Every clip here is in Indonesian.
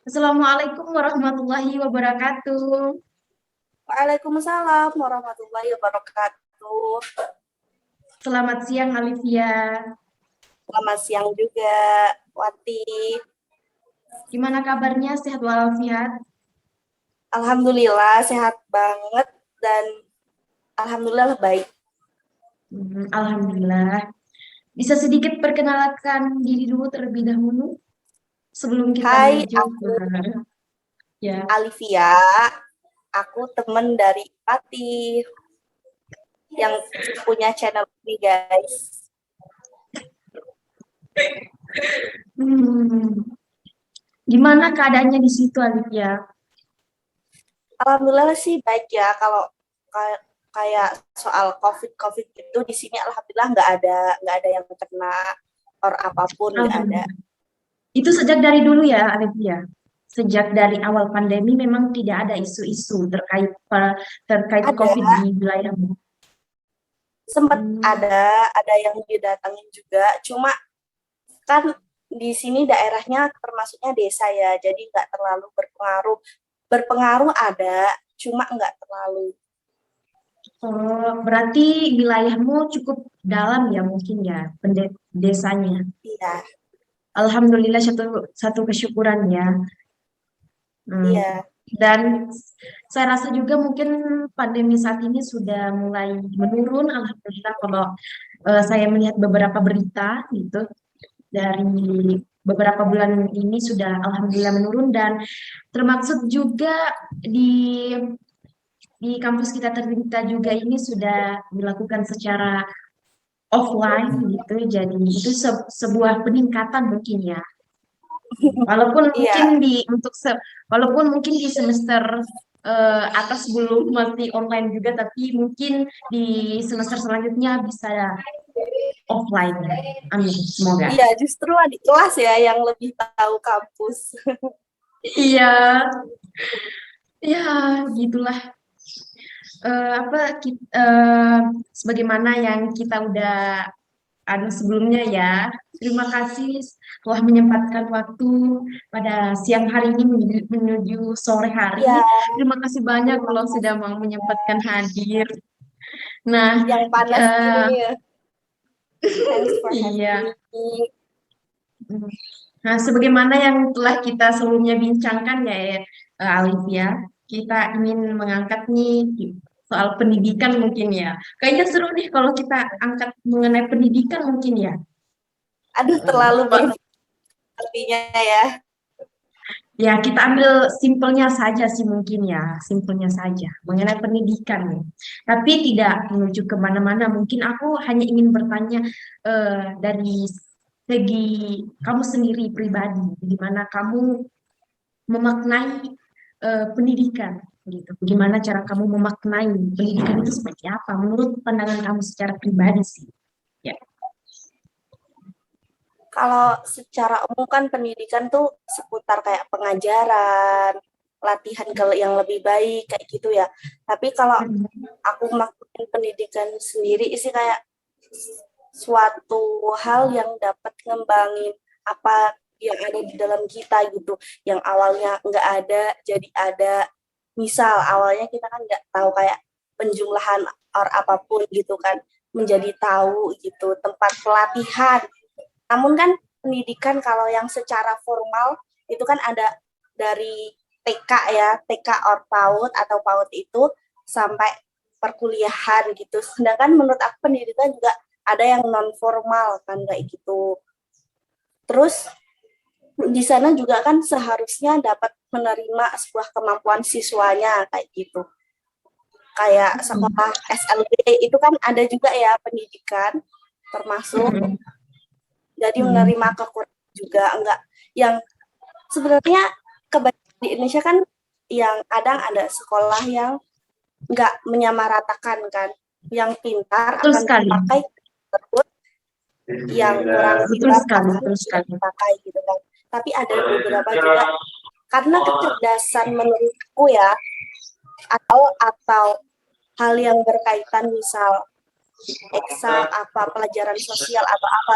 Assalamualaikum warahmatullahi wabarakatuh. Waalaikumsalam warahmatullahi wabarakatuh. Selamat siang, Alivia. Selamat siang juga, Wati. Gimana kabarnya? Sehat walafiat? Alhamdulillah sehat banget dan alhamdulillah baik. Alhamdulillah. Bisa sedikit perkenalkan diri dulu terlebih dahulu sebelum kita Hai, menuju aku ke ya. Alivia. Aku teman dari Wati yang punya channel ini, guys. Hmm, Gimana keadaannya di situ, Alivia? Alhamdulillah sih baik ya. Kalau kayak soal COVID itu di sini alhamdulillah nggak ada yang kena or apapun, nggak ada. Alhamdulillah. Itu sejak dari dulu ya, Alivia. Sejak dari awal pandemi memang tidak ada isu-isu terkait Ada COVID di wilayahmu. sempat Hmm. ada yang didatangin juga, cuma kan di sini daerahnya termasuknya desa ya, jadi nggak terlalu berpengaruh. Berpengaruh ada, cuma nggak terlalu. Oh, berarti wilayahmu cukup dalam ya mungkin ya desanya. Iya, Alhamdulillah satu satu kesyukuran ya. Hmm. iya, Dan saya rasa juga mungkin pandemi saat ini sudah mulai menurun. Alhamdulillah kalau saya melihat beberapa berita gitu dari beberapa bulan ini sudah alhamdulillah menurun dan termasuk juga di kampus kita tercinta juga ini sudah dilakukan secara offline gitu. Jadi itu sebuah peningkatan mungkin ya. Walaupun mungkin iya. walaupun mungkin di semester atas belum masih online juga, tapi mungkin di semester selanjutnya bisa offline. Amin, semoga. Iya, justru adik kelas ya yang lebih tahu kampus. Iya, ya gitulah. Apa sebagaimana yang kita udah ada sebelumnya ya. Terima kasih telah menyempatkan waktu pada siang hari ini menuju sore Iya, hari. Terima kasih banyak terima kalau sudah kasih. mau menyempatkan hadir. Nah, Yang panas eh, gini ya. Thanks for having iya. me. Nah, sebagaimana yang telah kita sebelumnya bincangkan ya, Alif ya, kita ingin mengangkat nih soal pendidikan mungkin ya. Kayaknya seru nih kalau kita angkat mengenai pendidikan mungkin ya. Aduh, terlalu berartinya ya. Ya, kita ambil simpelnya saja sih mungkin ya, simpelnya saja mengenai pendidikan nih. Tapi tidak menuju kemana-mana. Mungkin aku hanya ingin bertanya dari segi kamu sendiri pribadi, gimana kamu memaknai pendidikan gitu. Gimana cara kamu memaknai pendidikan itu seperti apa? Menurut pandangan kamu secara pribadi sih. Ya. Kalau secara umum kan pendidikan tuh seputar kayak pengajaran, latihan ke yang lebih baik kayak gitu ya. Tapi kalau aku maklumin pendidikan sendiri sih kayak suatu hal yang dapat ngembangin apa yang ada di dalam kita gitu. Yang awalnya nggak ada jadi ada. Misal awalnya kita kan nggak tahu kayak penjumlahan or apapun gitu kan, menjadi tahu gitu tempat pelatihan. Namun kan pendidikan kalau yang secara formal itu kan ada dari TK ya, TK or PAUD atau PAUD itu sampai perkuliahan gitu. Sedangkan menurut aku pendidikan juga ada yang non formal kan kayak gitu. Terus di sana juga kan seharusnya dapat menerima sebuah kemampuan siswanya kayak gitu. Kayak sekolah SLB itu kan ada juga ya pendidikan termasuk, jadi menerima kekurangan juga enggak yang sebenarnya kebanyakan di Indonesia kan yang kadang ada sekolah yang enggak menyamaratakan kan, yang pintar Betul akan sekali. dipakai tersebut, yang kurang Betul pintar sekali, akan betul tidak sekali. dipakai gitu kan. Tapi ada beberapa juga karena kecerdasan menurutku ya, atau hal yang berkaitan misal eksak apa pelajaran sosial atau apa,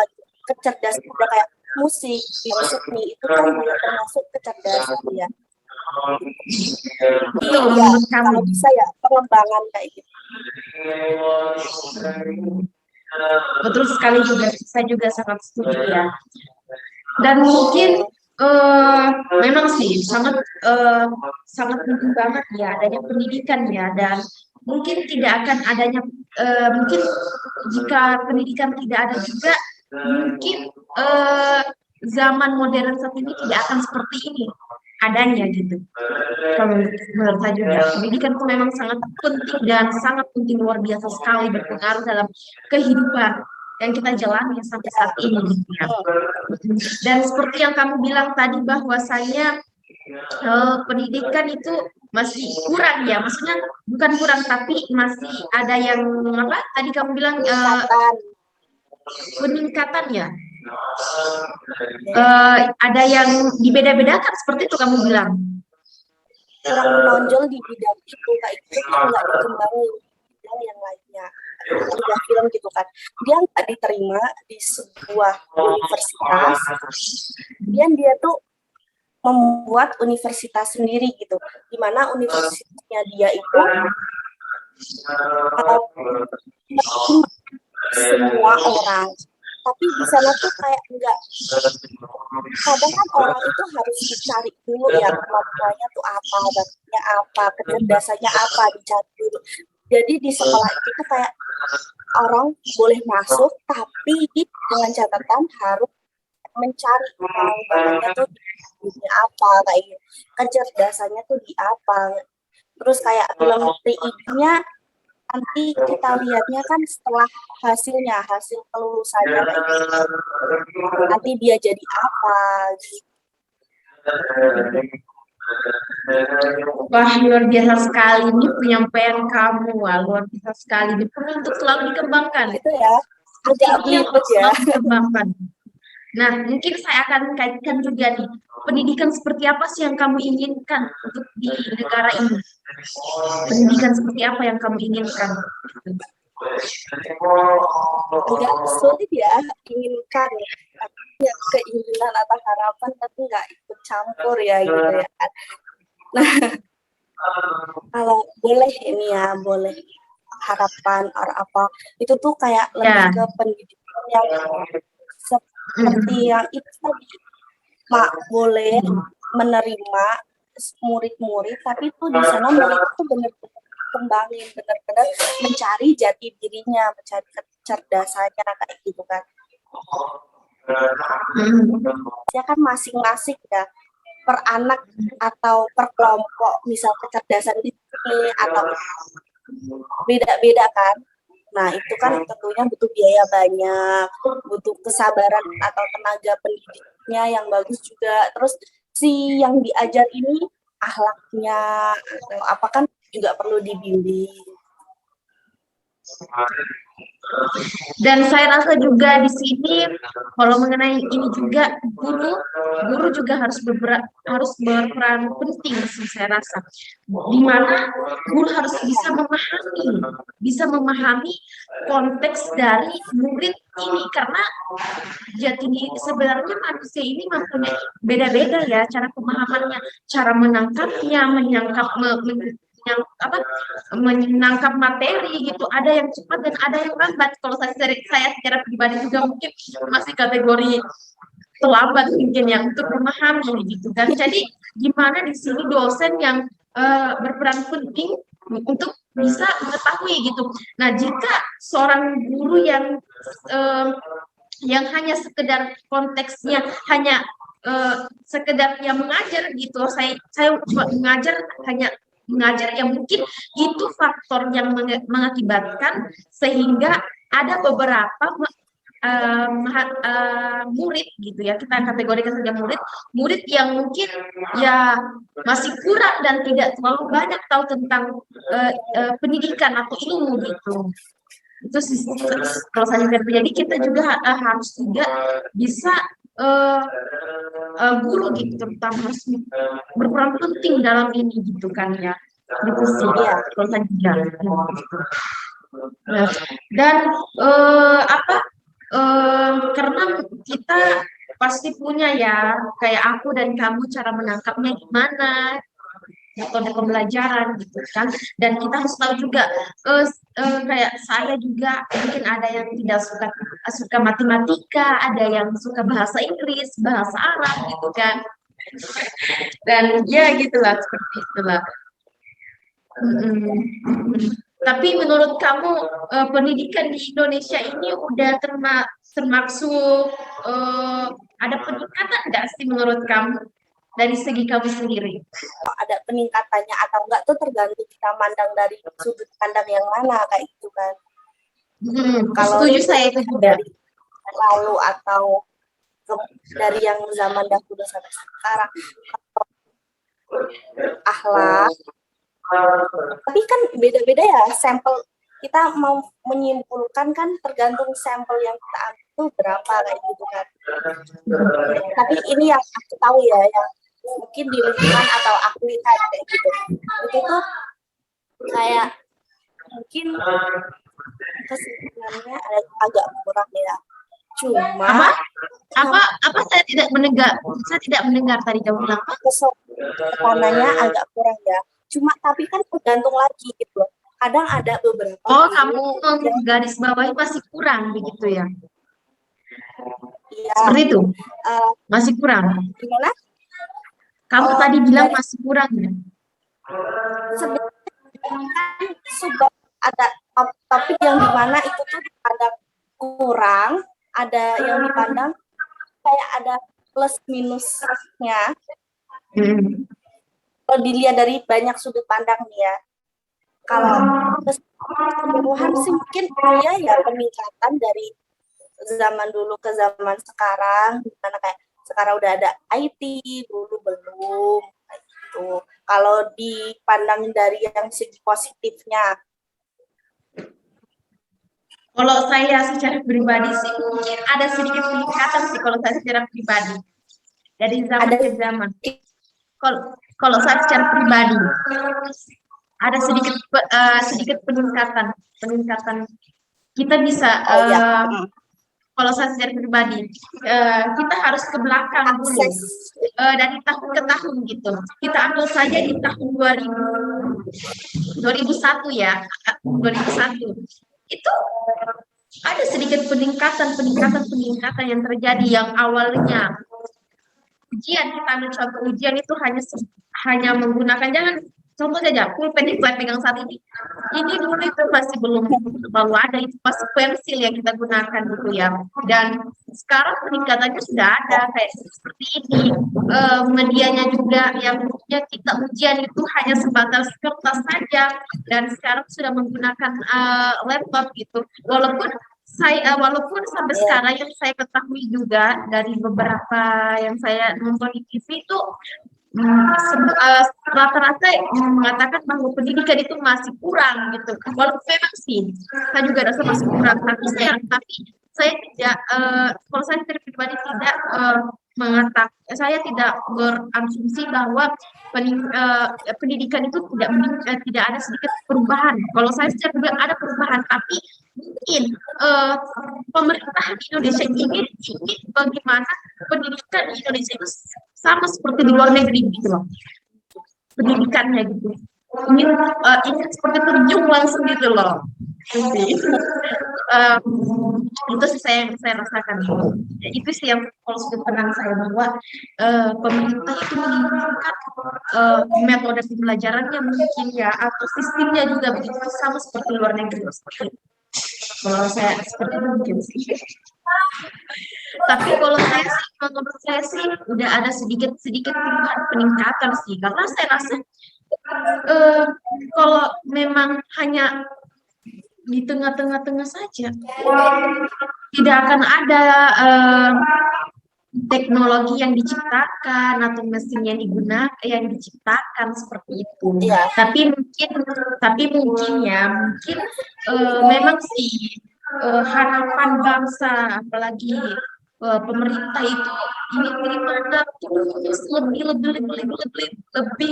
kecerdasan udah kayak musik, bidang seni itu kan juga termasuk kecerdasan ya. Betul, Jadi ya menurut kamu. kalau bisa ya pengembangan kayak gitu. Betul sekali juga, saya juga sangat setuju ya. Dan mungkin memang sih sangat penting banget ya adanya pendidikan ya, dan mungkin tidak akan adanya mungkin jika pendidikan tidak ada juga mungkin zaman modern saat ini tidak akan seperti ini adanya gitu. Kalau menurut saya juga pendidikan itu memang sangat penting dan sangat penting, luar biasa sekali berpengaruh dalam kehidupan yang kita jalani sampai saat ini gitu ya. Dan seperti yang kamu bilang tadi bahwasanya pendidikan itu masih kurang ya, maksudnya bukan kurang tapi masih ada yang apa tadi kamu bilang peningkatan ya. Ada yang dibeda-bedakan seperti itu kamu bilang. Kurang menonjol di bidang itu kayak gitu, nggak dikembangin bidang yang lainnya. Ada film gitu kan, dia nggak diterima di sebuah universitas, dan dia tuh membuat universitas sendiri gitu, di mana universitasnya dia itu semua orang, tapi di sana tuh kayak enggak, kadang kan orang itu harus dicari dulu ya kemampuannya tuh apa, bakatnya apa, kecerdasannya apa, dicari dulu. Jadi di sekolah itu tuh kayak orang boleh masuk tapi dengan catatan harus mencari bakatnya tuh di apa, kayak gitu, kecerdasannya tuh di apa. Terus kayak film PI-nya nanti kita lihatnya kan setelah hasil kelulusannya kayak gitu. Nanti dia jadi apa gitu. Wah, luar biasa sekali ini penyampaian kamu. Wah, luar biasa sekali. Ini perlu untuk selalu dikembangkan. Itu ya, agak Ini untuk ribet ya. selalu dikembangkan. Nah, mungkin saya akan kaitkan juga nih, pendidikan seperti apa sih yang kamu inginkan untuk di negara ini? Pendidikan seperti apa yang kamu inginkan? Agak sulit ya, inginkan ya, keinginan atau harapan tapi nggak ikut campur ya gitu ya. Nah, kalau boleh ini ya, boleh harapan atau apa, itu tuh kayak lebih ke pendidikan yang seperti yang itu tadi, Mak, boleh menerima murid-murid, tapi tuh di sana murid tuh benar-benar kembangin, benar-benar mencari jati dirinya, mencari kecerdasannya kayak gitu kan. Ya kan masing-masing ya, per anak atau per kelompok, misal kecerdasan ini atau beda-beda kan. Nah, itu kan tentunya butuh biaya banyak, butuh kesabaran atau tenaga pendidiknya yang bagus juga. Terus si yang diajar ini akhlaknya atau apa kan juga perlu dibimbing. Dan saya rasa juga di sini kalau mengenai ini juga guru juga harus berperan penting sih saya rasa. Di mana guru harus bisa memahami konteks dari murid ini, karena sebenarnya manusia ini mempunyai beda-beda ya cara pemahamannya, cara menangkapnya, menangkap materi gitu, ada yang cepat dan ada yang lambat. Kalau saya secara pribadi juga mungkin masih kategori terlambat mungkin ya untuk memahami gitu kan. Jadi gimana di sini dosen yang berperan penting untuk bisa mengetahui gitu. Nah, jika seorang guru yang hanya sekedar konteksnya hanya sekedar yang mengajar gitu, saya cuma mengajar yang mungkin itu faktor yang mengakibatkan sehingga ada beberapa murid gitu ya, kita kategorikan saja murid yang mungkin ya masih kurang dan tidak terlalu banyak tahu tentang pendidikan atau ilmu gitu. Itu sih kalau saya lihat. Jadi kita juga harus juga bisa guru gitu terutama harus berperan penting dalam ini gitu kan ya. Gitu sih ya kalau saya lihat. Nah, dan karena kita pasti punya ya, kayak aku dan kamu cara menangkapnya gimana, metode pembelajaran gitu kan. Dan kita harus tahu juga, kayak saya juga mungkin ada yang tidak suka suka matematika, ada yang suka bahasa Inggris, bahasa Arab gitu kan. Dan ya gitulah, seperti itulah. Mm-mm. Tapi menurut kamu, pendidikan di Indonesia ini udah termaksud, eh, ada peningkatan nggak sih menurut kamu dari segi kamu sendiri? Ada peningkatannya atau enggak tuh tergantung kita mandang dari sudut pandang yang mana kayak gitu kan. Kalau Setuju saya itu juga. dari lalu atau dari yang zaman dahulu sampai sekarang, akhlak, tapi kan beda-beda ya sampel, kita mau menyimpulkan kan tergantung sampel yang kita ambil itu berapa kayak gitu kan. Tapi ini yang aku tahu ya, yang mungkin di lingkungan atau aku lihat kayak gitu, itu tuh kayak mungkin kesimpulannya agak kurang ya. Cuma Apa saya tidak mendengar tadi kamu bilang apa? kesopanannya agak kurang ya. Cuma tapi kan tergantung lagi gitu. Kadang ada beberapa Kamu garis bawahi masih kurang begitu ya? ya, Seperti itu? Masih kurang? gimana? Kamu tadi bilang masih kurang ya? Sebenarnya kan ada topik yang dimana itu tuh dipandang kurang, ada yang dipandang kayak ada plus minusnya. Kalau dilihat dari banyak sudut pandang nih ya. Kalau keseluruhan sih mungkin ya peningkatan dari zaman dulu ke zaman sekarang, dimana kayak sekarang udah ada IT, dulu belum gitu. Kalau dipandang dari yang segi positifnya, kalau saya secara pribadi sih mungkin ada sedikit peningkatan sih kalau saya secara pribadi dari zaman ke zaman. Kalau saya secara pribadi ada sedikit peningkatan kita bisa, kalau saya secara pribadi, kita harus ke belakang dulu, dari tahun ke tahun gitu. Kita ambil saja di tahun 2001 ya, 2001 itu ada sedikit peningkatan yang terjadi, yang awalnya ujian, kita ambil contoh ujian itu hanya menggunakan, jangan contoh saja pulpen yang saya pegang saat ini dulu itu masih belum terlalu ada, itu masih pensil yang kita gunakan gitu ya. Dan sekarang peningkatannya sudah ada kayak seperti ini, medianya juga yang dulunya kita ujian itu hanya sebatas kertas saja, dan sekarang sudah menggunakan laptop gitu. Walaupun sampai sekarang yang saya ketahui juga dari beberapa yang saya nonton di TV itu, rata-rata mengatakan bahwa pendidikan itu masih kurang gitu. Walaupun memang sih, saya juga rasa masih kurang. Tapi saya tidak, kalau saya pribadi tidak mengatakan, saya tidak berasumsi bahwa pendidikan itu tidak ada sedikit perubahan. Kalau saya secara pribadi ada perubahan, tapi mungkin pemerintahan Indonesia ingin bagaimana pendidikan di Indonesia itu sama seperti di luar negeri gitu loh, pendidikannya gitu. Ingin seperti terjun langsung gitu loh. Itu sih saya rasakan. Itu sih yang kalau sudut pandang saya, bahwa pemerintah itu menginginkan metode pembelajarannya mungkin ya, atau sistemnya juga begitu sama seperti luar negeri. Kalau saya seperti itu mungkin sih. Tapi kalau menurut saya sih udah ada sedikit peningkatan sih, karena saya rasa kalau memang hanya di tengah-tengah saja, tidak akan ada teknologi yang diciptakan atau mesin yang diciptakan seperti itu. Ya. Tapi mungkin memang sih harapan bangsa, apalagi pemerintah itu ini daripada terus lebih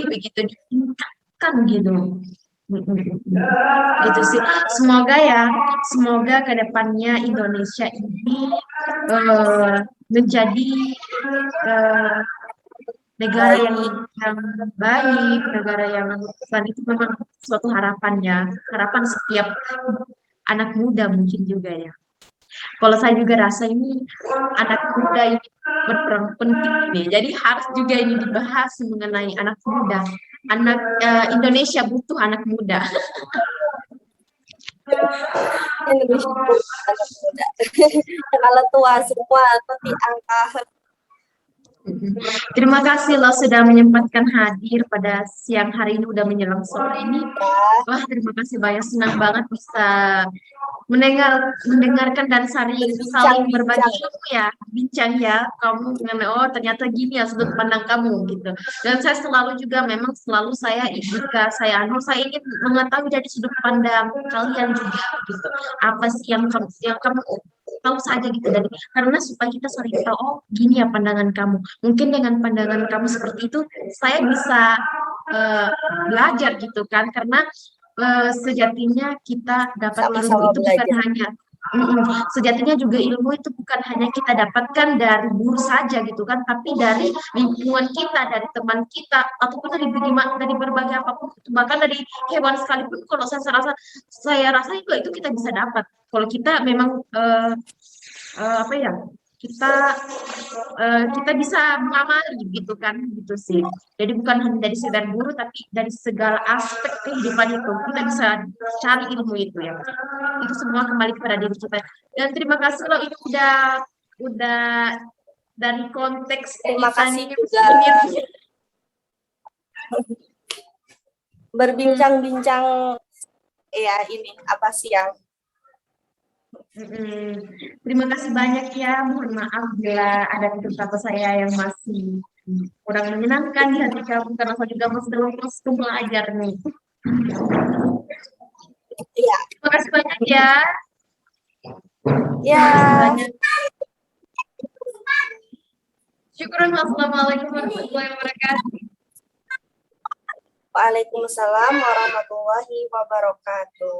begitu ditingkatkan gitu. Gitu sih. Semoga ke depannya Indonesia ini menjadi eh, negara yang baik, negara yang dan itu memang suatu harapannya, harapan setiap anak muda mungkin juga ya. Kalau saya juga rasa ini anak muda ini berperan penting nih. Jadi harus juga ini dibahas mengenai anak muda. Anak Indonesia butuh anak muda. Indonesia anak muda. Kalau tua semua nanti angka. Terima kasih loh sudah menyempatkan hadir pada siang hari ini, udah menjelang sore ini. Wah, terima kasih banyak, senang banget bisa mendengarkan dan saling berbagi Bincang-bincang. ilmu ya, bincang ya, kamu dengan oh ternyata gini ya sudut pandang kamu gitu. Dan saya selalu juga memang selalu saya jika saya ingin mengetahui dari sudut pandang kalian juga gitu. Apa sih yang kamu tahu saja gitu dari karena supaya kita saling tahu oh gini ya pandangan kamu. Mungkin dengan pandangan kamu seperti itu saya bisa eh, belajar gitu kan karena sejatinya kita dapat ilmu Sama-sama itu bukan belajar. hanya sejatinya juga ilmu itu bukan hanya kita dapatkan dari guru saja gitu kan, tapi dari lingkungan kita, dari teman kita, ataupun dari berbagai apapun, bahkan dari hewan sekalipun. Kalau saya rasa juga itu kita bisa dapat. Kalau kita memang apa ya, kita kita bisa mengamali gitu kan, gitu sih. Jadi bukan hanya dari sekedar guru, tapi dari segala aspek kehidupan itu kita bisa cari ilmu itu ya. Itu semua kembali kepada diri kita. Dan terima kasih loh itu udah dari konteks Terima kita kasih nih juga menit. berbincang-bincang ya ini apa sih yang Mm-mm. Terima kasih banyak ya. Mohon maaf bila ada kata saya yang masih kurang menyenangkan di hati kamu karena saya juga masih dalam proses belajar nih. ya Terima kasih banyak ya. ya Terima kasih banyak. Syukuran. Wassalamualaikum warahmatullahi wabarakatuh. Waalaikumsalam warahmatullahi wabarakatuh.